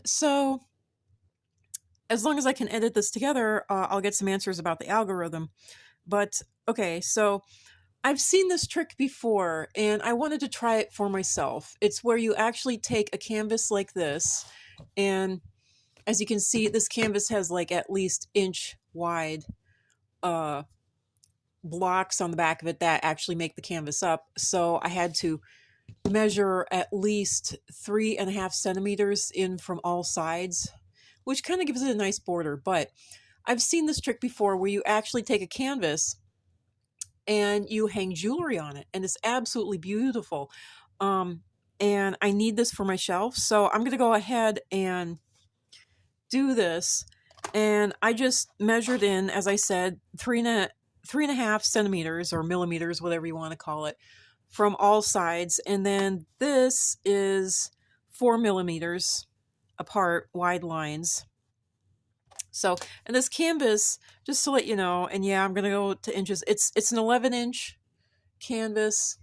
So as long as I can edit this together, I'll get some answers about the algorithm. But okay, so I've seen this trick before and I wanted to try it for myself. It's where you actually take a canvas like this, and as you can see, this canvas has like at least inch wide uh, blocks on the back of it that actually make the canvas up. So I had to measure at least 3.5 centimeters in from all sides, which kind of gives it a nice border. But I've seen this trick before where you actually take a canvas and you hang jewelry on it, and it's absolutely beautiful. Um, and I need this for my shelf, so I'm going to go ahead and do this. And I just measured in, as I said, 3.5 centimeters or millimeters, whatever you want to call it, from all sides. And then this is 4 millimeters apart, wide lines. So, and this canvas, just to let you know, and yeah, I'm gonna go to inches. It's an 11-inch canvas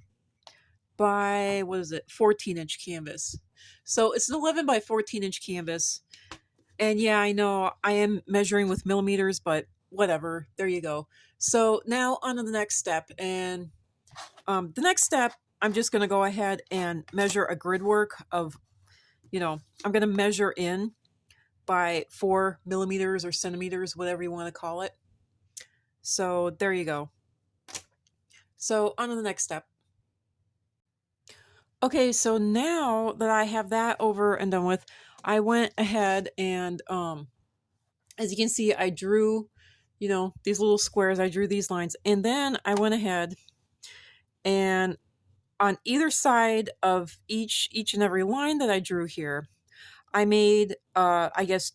by, what is it, 14-inch canvas. So it's an 11 by 14-inch canvas. And yeah, I know I am measuring with millimeters, but whatever. There you go. So now on to the next step. And the next step, I'm just going to go ahead and measure a grid work of, I'm going to measure in by 4 millimeters or centimeters, whatever you want to call it. So there you go. So on to the next step. Okay, so now that I have that over and done with, I went ahead and as you can see, I drew, these little squares. I drew these lines, and then I went ahead and on either side of each and every line that I drew here, I made I guess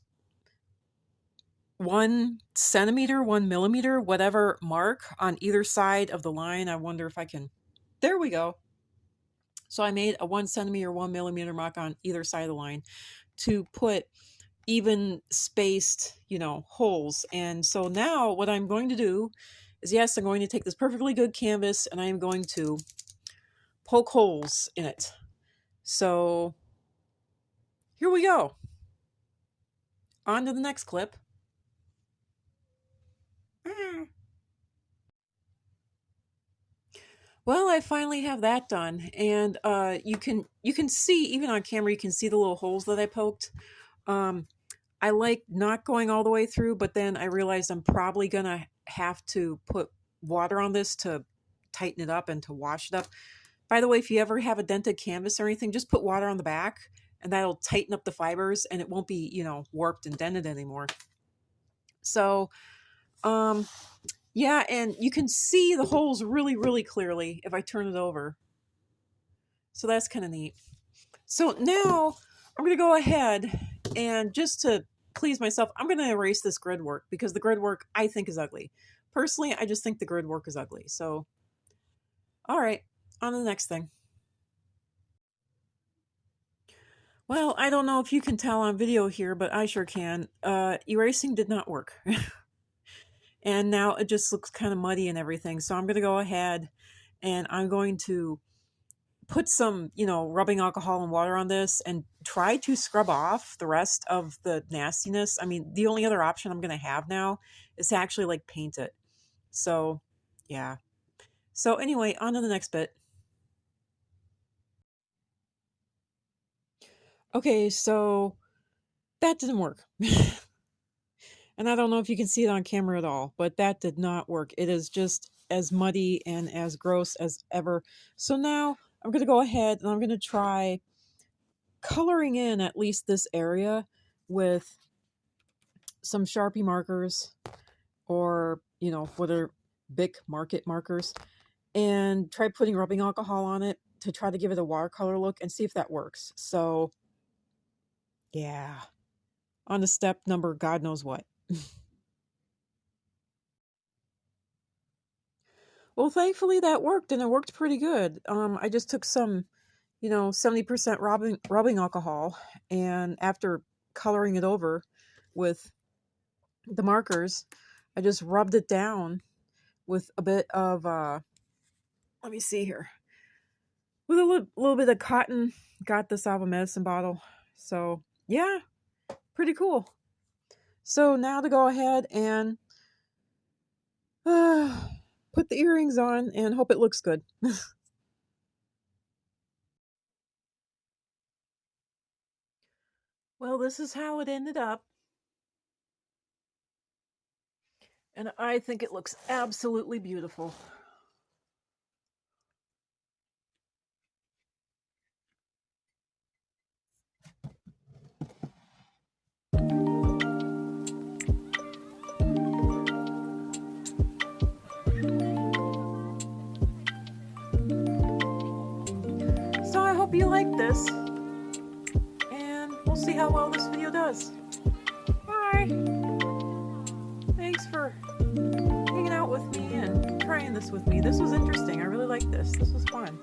1 centimeter, 1 millimeter, whatever mark on either side of the line. I wonder if I can. There we go. So I made a 1 centimeter, 1 millimeter mark on either side of the line to put even spaced, holes. And so now what I'm going to do is, yes, I'm going to take this perfectly good canvas and I am going to poke holes in it. So here we go. On to the next clip. Well, I finally have that done, and you can see, even on camera, you can see the little holes that I poked. Um, I like not going all the way through, but then I realized I'm probably gonna have to put water on this to tighten it up and to wash it up. By the way, if you ever have a dented canvas or anything, just put water on the back and that'll tighten up the fibers and it won't be, warped and dented anymore. So, yeah, and you can see the holes really, really clearly if I turn it over. So that's kind of neat. So now I'm going to go ahead and, just to please myself, I'm going to erase this grid work because the grid work I think is ugly. Personally, I just think the grid work is ugly. So, all right, on to the next thing. Well, I don't know if you can tell on video here, but I sure can. Erasing did not work. And now it just looks kind of muddy and everything. So I'm going to go ahead and I'm going to put some, rubbing alcohol and water on this and try to scrub off the rest of the nastiness. I mean, the only other option I'm going to have now is to actually like paint it. So, yeah. So anyway, on to the next bit. Okay, so that didn't work. And I don't know if you can see it on camera at all, but that did not work. It is just as muddy and as gross as ever. So now I'm going to go ahead and I'm going to try coloring in at least this area with some Sharpie markers or, what are Bic Market markers, and try putting rubbing alcohol on it to try to give it a watercolor look and see if that works. So, yeah, on to step number God knows what. Well, thankfully that worked, and it worked pretty good. I just took some, 70% rubbing alcohol, and after coloring it over with the markers, I just rubbed it down with a bit of, let me see here, with a little bit of cotton. Got this out of a medicine bottle. So, yeah. Pretty cool. So now to go ahead and put the earrings on and hope it looks good. Well, this is how it ended up. And I think it looks absolutely beautiful. So I hope you like this. And we'll see how well this video does. Bye! Thanks for hanging out with me and trying this with me. This was interesting. I really liked this. This was fun.